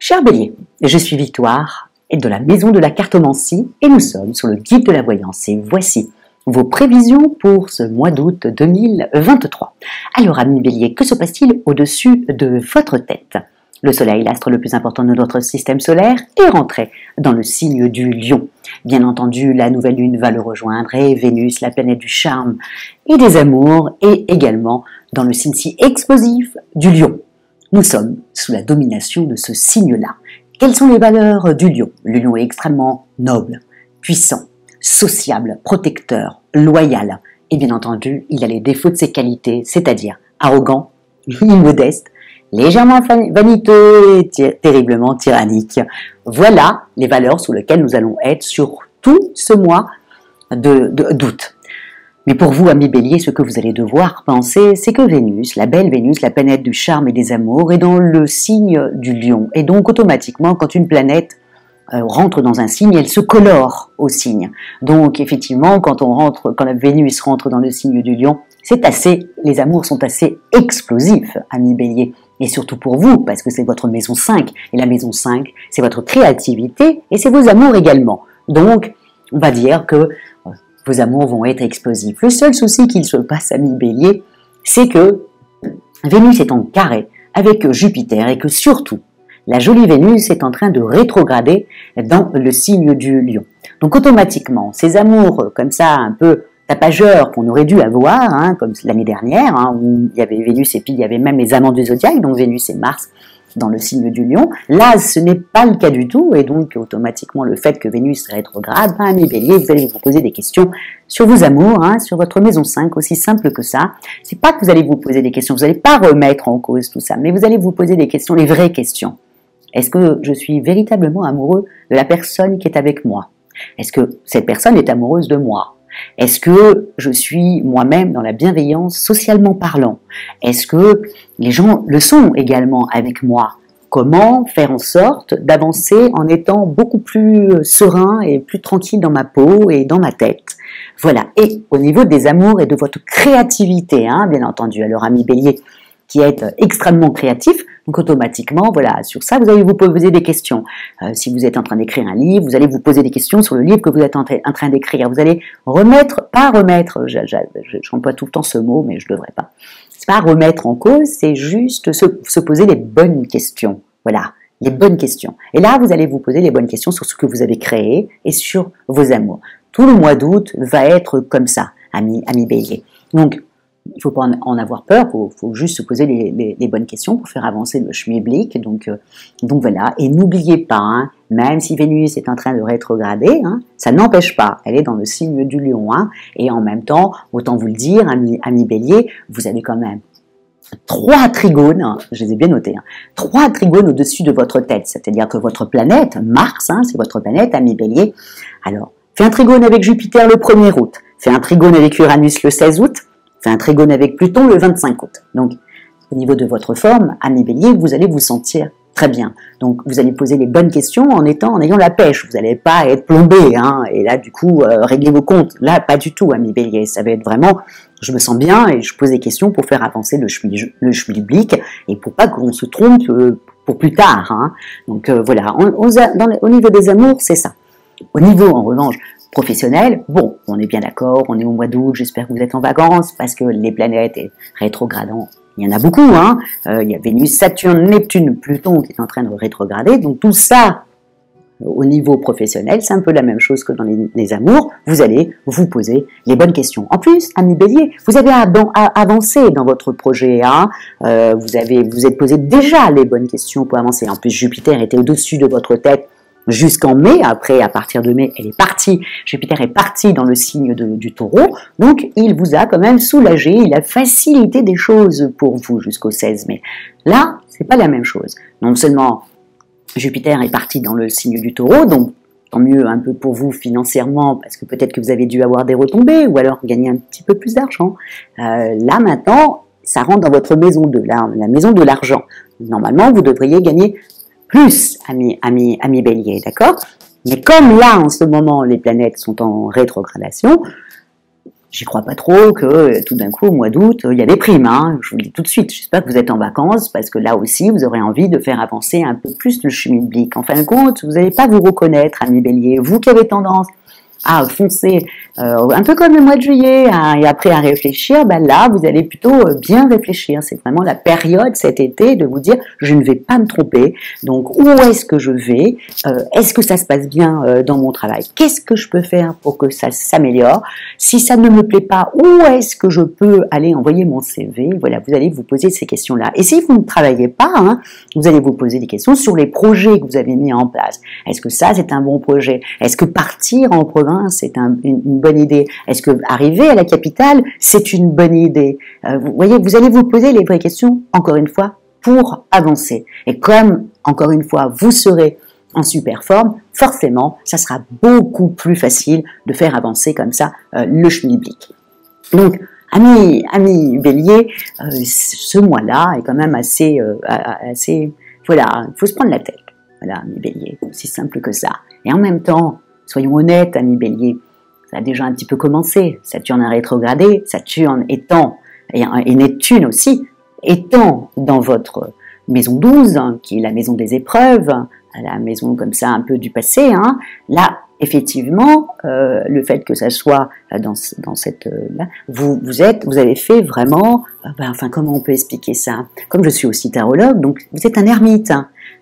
Cher Bélier, je suis Victoire et de la maison de la cartomancie et nous sommes sur le guide de la voyance et voici vos prévisions pour ce mois d'août 2023. Alors ami Bélier, que se passe-t-il au-dessus de votre tête? Le soleil, l'astre le plus important de notre système solaire, est rentré dans le signe du lion. Bien entendu, la nouvelle lune va le rejoindre et Vénus, la planète du charme et des amours, est également dans le signe si explosif du lion. Nous sommes sous la domination de ce signe-là. Quelles sont les valeurs du lion? Le lion est extrêmement noble, puissant, sociable, protecteur, loyal. Et bien entendu, il a les défauts de ses qualités, c'est-à-dire arrogant, immodeste, légèrement vaniteux et terriblement tyrannique. Voilà les valeurs sous lesquelles nous allons être sur tout ce mois d'août. Mais pour vous, amis Bélier, ce que vous allez devoir penser, c'est que Vénus, la belle Vénus, la planète du charme et des amours, est dans le signe du lion. Et donc, automatiquement, quand une planète rentre dans un signe, elle se colore au signe. Donc, effectivement, quand la Vénus rentre dans le signe du lion, les amours sont assez explosifs, amis Bélier. Et surtout pour vous, parce que c'est votre maison 5. Et la maison 5, c'est votre créativité et c'est vos amours également. Donc, on va dire que vos amours vont être explosifs. Le seul souci qu'il se passe, amis Bélier, c'est que Vénus est en carré avec Jupiter et que surtout, la jolie Vénus est en train de rétrograder dans le signe du lion. Donc automatiquement, ces amours comme ça, un peu tapageurs qu'on aurait dû avoir, comme l'année dernière, où il y avait Vénus et puis il y avait même les amants du zodiaque, donc Vénus et Mars dans le signe du lion. Là, ce n'est pas le cas du tout, et donc automatiquement le fait que Vénus rétrograde, amis Bélier, vous allez vous poser des questions sur vos amours, sur votre maison 5, aussi simple que ça. C'est pas que vous allez vous poser des questions, vous n'allez pas remettre en cause tout ça, mais vous allez vous poser des questions, les vraies questions. Est-ce que je suis véritablement amoureux de la personne qui est avec moi? Est-ce que cette personne est amoureuse de moi? Est-ce que je suis moi-même dans la bienveillance socialement parlant? Est-ce que les gens le sont également avec moi? Comment faire en sorte d'avancer en étant beaucoup plus serein et plus tranquille dans ma peau et dans ma tête? Voilà. Et au niveau des amours et de votre créativité, bien entendu, alors ami Bélier, qui est extrêmement créatif, donc automatiquement, voilà, sur ça, vous allez vous poser des questions. Si vous êtes en train d'écrire un livre, vous allez vous poser des questions sur le livre que vous êtes en train d'écrire. Vous allez j'emploie tout le temps ce mot, mais je ne devrais pas. C'est pas remettre en cause, c'est juste se poser les bonnes questions. Voilà, les bonnes questions. Et là, vous allez vous poser les bonnes questions sur ce que vous avez créé et sur vos amours. Tout le mois d'août va être comme ça, ami Bélier. Donc, il ne faut pas en avoir peur, il faut juste se poser les bonnes questions pour faire avancer le schmilblick. Donc voilà, et n'oubliez pas, même si Vénus est en train de rétrograder, ça n'empêche pas, elle est dans le signe du lion. Et en même temps, autant vous le dire, ami Bélier, vous avez quand même 3 trigones, je les ai bien notés, 3 trigones au-dessus de votre tête, c'est-à-dire que votre planète, Mars, c'est votre planète, ami Bélier, alors, fait un trigone avec Jupiter le 1er août, fait un trigone avec Uranus le 16 août, fait un trigone avec Pluton le 25 août. Donc, au niveau de votre forme, ami Bélier, vous allez vous sentir très bien. Donc, vous allez poser les bonnes questions en ayant la pêche. Vous n'allez pas être plombé, et là, du coup, régler vos comptes. Là, pas du tout, ami Bélier. Ça va être vraiment, je me sens bien et je pose des questions pour faire avancer le schmilblick et pour pas qu'on se trompe pour plus tard. Donc, voilà. Au niveau des amours, c'est ça. Au niveau, en revanche, professionnel, bon, on est bien d'accord, on est au mois d'août, j'espère que vous êtes en vacances, parce que les planètes rétrogradant, il y en a beaucoup, il y a Vénus, Saturne, Neptune, Pluton qui est en train de rétrograder, donc tout ça, au niveau professionnel, c'est un peu la même chose que dans les amours, vous allez vous poser les bonnes questions. En plus, ami Bélier, vous avez avancé dans votre projet, vous êtes posé déjà les bonnes questions pour avancer. En plus, Jupiter était au-dessus de votre tête, jusqu'en mai, après, à partir de mai, Jupiter est parti dans le signe du taureau, donc il vous a quand même soulagé, il a facilité des choses pour vous jusqu'au 16 mai. Là, c'est pas la même chose. Non seulement Jupiter est parti dans le signe du taureau, donc tant mieux un peu pour vous financièrement, parce que peut-être que vous avez dû avoir des retombées, ou alors gagner un petit peu plus d'argent. Là, maintenant, ça rentre dans votre maison la maison de l'argent. Normalement, vous devriez gagner plus, ami Bélier, d'accord? Mais comme là, en ce moment, les planètes sont en rétrogradation, j'y crois pas trop que tout d'un coup, au mois d'août, il y a des primes. Hein. Je vous le dis tout de suite, j'espère que vous êtes en vacances, parce que là aussi, vous aurez envie de faire avancer un peu plus le schmilblick. En fin de compte, vous n'allez pas vous reconnaître, ami Bélier. Vous qui avez tendance à foncer, un peu comme le mois de juillet, et après à réfléchir, là, vous allez plutôt bien réfléchir. C'est vraiment la période cet été de vous dire, je ne vais pas me tromper. Donc, où est-ce que je vais? Est-ce que ça se passe bien dans mon travail? Qu'est-ce que je peux faire pour que ça s'améliore? Si ça ne me plaît pas, où est-ce que je peux aller envoyer mon CV? Voilà, vous allez vous poser ces questions-là. Et si vous ne travaillez pas, vous allez vous poser des questions sur les projets que vous avez mis en place. Est-ce que ça, c'est un bon projet? Est-ce que partir en province, c'est une bonne idée? Est-ce que arriver à la capitale, c'est une bonne idée? Vous voyez, vous allez vous poser les vraies questions, encore une fois, pour avancer. Et comme, encore une fois, vous serez en super forme, forcément, ça sera beaucoup plus facile de faire avancer comme ça le schmilblick. Donc, Amis Bélier, ce mois-là est quand même assez, voilà, il faut se prendre la tête. Voilà, Amis Bélier, aussi simple que ça. Et en même temps, soyons honnêtes, Amis Bélier, ça a déjà un petit peu commencé. Saturne a rétrogradé, Saturne étant, et Neptune aussi, étant dans votre maison 12, qui est la maison des épreuves, la maison comme ça un peu du passé, là, effectivement, le fait que ça soit dans cette là, vous avez fait vraiment, comment on peut expliquer ça? Comme je suis aussi tarologue, donc vous êtes un ermite.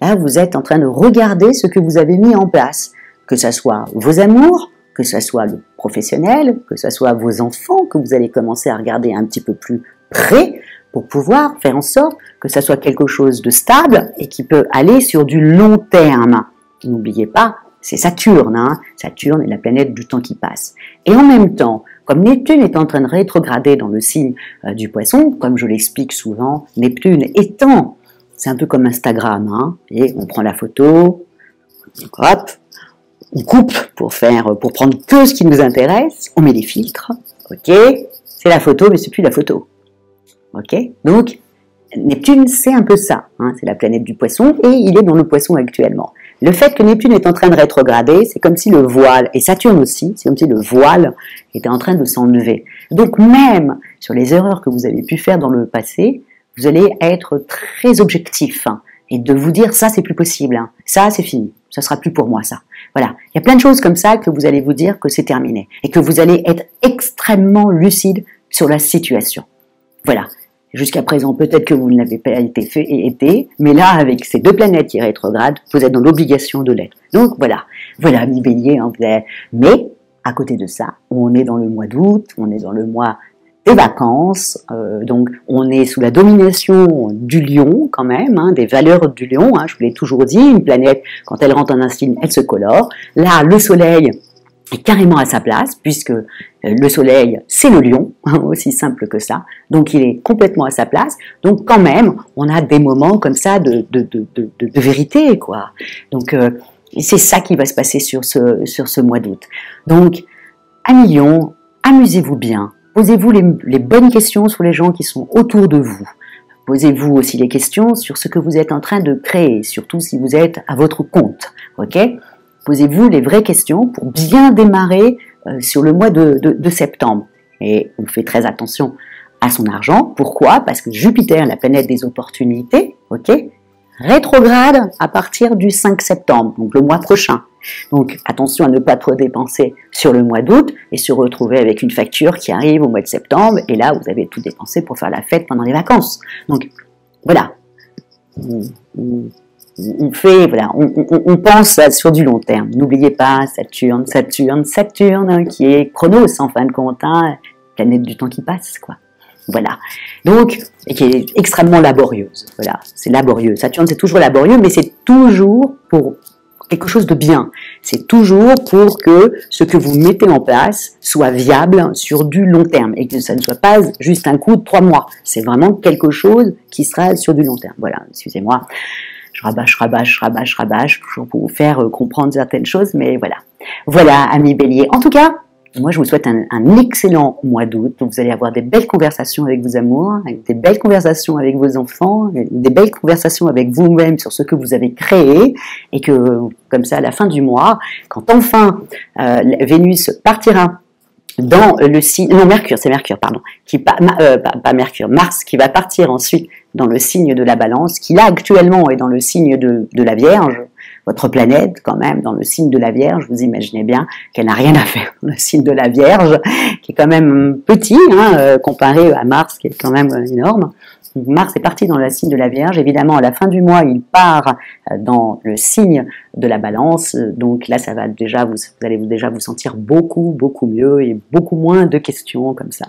Là, vous êtes en train de regarder ce que vous avez mis en place, que ça soit vos amours, que ça soit le professionnel, que ça soit vos enfants, que vous allez commencer à regarder un petit peu plus près pour pouvoir faire en sorte que ça soit quelque chose de stable et qui peut aller sur du long terme. N'oubliez pas, c'est Saturne, Saturne est la planète du temps qui passe. Et en même temps, comme Neptune est en train de rétrograder dans le signe du Poisson, comme je l'explique souvent, Neptune étant, c'est un peu comme Instagram, et on prend la photo, hop, on coupe pour prendre que ce qui nous intéresse, on met des filtres, ok, c'est la photo, mais c'est plus la photo, ok. Donc Neptune, c'est un peu ça, c'est la planète du Poisson et il est dans le Poisson actuellement. Le fait que Neptune est en train de rétrograder, c'est comme si le voile, et Saturne aussi, c'est comme si le voile était en train de s'enlever. Donc même sur les erreurs que vous avez pu faire dans le passé, vous allez être très objectif et de vous dire ça c'est plus possible, ça c'est fini, ça sera plus pour moi ça. Voilà, il y a plein de choses comme ça que vous allez vous dire que c'est terminé et que vous allez être extrêmement lucide sur la situation. Voilà. Jusqu'à présent, peut-être que vous ne l'avez pas été, mais là, avec ces deux planètes qui rétrogradent, vous êtes dans l'obligation de l'être. Donc voilà, mi Bélier, mais à côté de ça, on est dans le mois d'août, on est dans le mois des vacances, donc on est sous la domination du lion quand même, des valeurs du lion, je vous l'ai toujours dit, une planète, quand elle rentre en un signe, elle se colore. Là, le soleil est carrément à sa place, puisque le soleil, c'est le lion, aussi simple que ça, donc il est complètement à sa place, donc quand même, on a des moments comme ça de vérité, quoi. Donc, c'est ça qui va se passer sur ce mois d'août. Donc, amis lions, amusez-vous bien, posez-vous les bonnes questions sur les gens qui sont autour de vous. Posez-vous aussi les questions sur ce que vous êtes en train de créer, surtout si vous êtes à votre compte, ok ? Posez-vous les vraies questions pour bien démarrer sur le mois de septembre. Et on fait très attention à son argent. Pourquoi? Parce que Jupiter, la planète des opportunités, ok, rétrograde à partir du 5 septembre, donc le mois prochain. Donc attention à ne pas trop dépenser sur le mois d'août et se retrouver avec une facture qui arrive au mois de septembre. Et là, vous avez tout dépensé pour faire la fête pendant les vacances. Donc voilà. On pense sur du long terme. N'oubliez pas Saturne, qui est Chronos en fin de compte, planète du temps qui passe, quoi. Voilà. Donc, et qui est extrêmement laborieuse. Voilà, c'est laborieux. Saturne, c'est toujours laborieux, mais c'est toujours pour quelque chose de bien. C'est toujours pour que ce que vous mettez en place soit viable sur du long terme et que ça ne soit pas juste un coup de 3 mois. C'est vraiment quelque chose qui sera sur du long terme. Voilà, excusez-moi. Je rabâche, toujours pour vous faire comprendre certaines choses, mais voilà. Voilà, amis Bélier. En tout cas, moi, je vous souhaite un excellent mois d'août. Vous allez avoir des belles conversations avec vos amours, des belles conversations avec vos enfants, des belles conversations avec vous-même sur ce que vous avez créé, et que, comme ça, à la fin du mois, quand enfin Vénus partira dans le signe, non Mercure, c'est Mercure, pardon, pas Mercure, Mars qui va partir ensuite dans le signe de la Balance, qui là actuellement est dans le signe de la Vierge, votre planète quand même dans le signe de la Vierge, vous imaginez bien qu'elle n'a rien à faire dans le signe de la Vierge, qui est quand même petit, comparé à Mars qui est quand même énorme. Mars est parti dans le signe de la Vierge, évidemment à la fin du mois il part dans le signe de la Balance, donc là ça va déjà, vous allez déjà vous sentir beaucoup mieux et beaucoup moins de questions comme ça,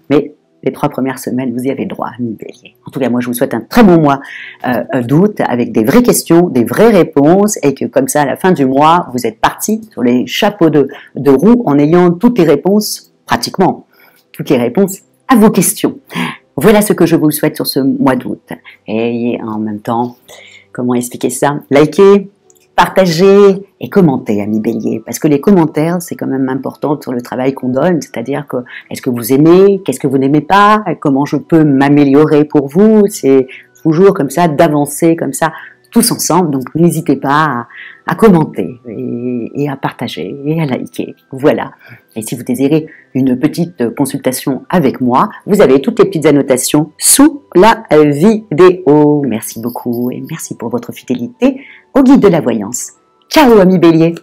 mais les 3 premières semaines vous y avez droit, amis Bélier. En tout cas moi je vous souhaite un très bon mois d'août avec des vraies questions, des vraies réponses et que comme ça à la fin du mois vous êtes partis sur les chapeaux de roue en ayant toutes les réponses, pratiquement toutes les réponses à vos questions. Voilà ce que je vous souhaite sur ce mois d'août. Et en même temps, comment expliquer ça? Likez, partagez et commentez, amis Bélier. Parce que les commentaires, c'est quand même important sur le travail qu'on donne. C'est-à-dire que, est-ce que vous aimez? Qu'est-ce que vous n'aimez pas? Comment je peux m'améliorer pour vous? C'est toujours comme ça, d'avancer comme ça, tous ensemble. Donc, n'hésitez pas à commenter et à partager et à liker. Voilà. Et si vous désirez une petite consultation avec moi, vous avez toutes les petites annotations sous la vidéo. Merci beaucoup et merci pour votre fidélité au guide de la voyance. Ciao, amis Bélier!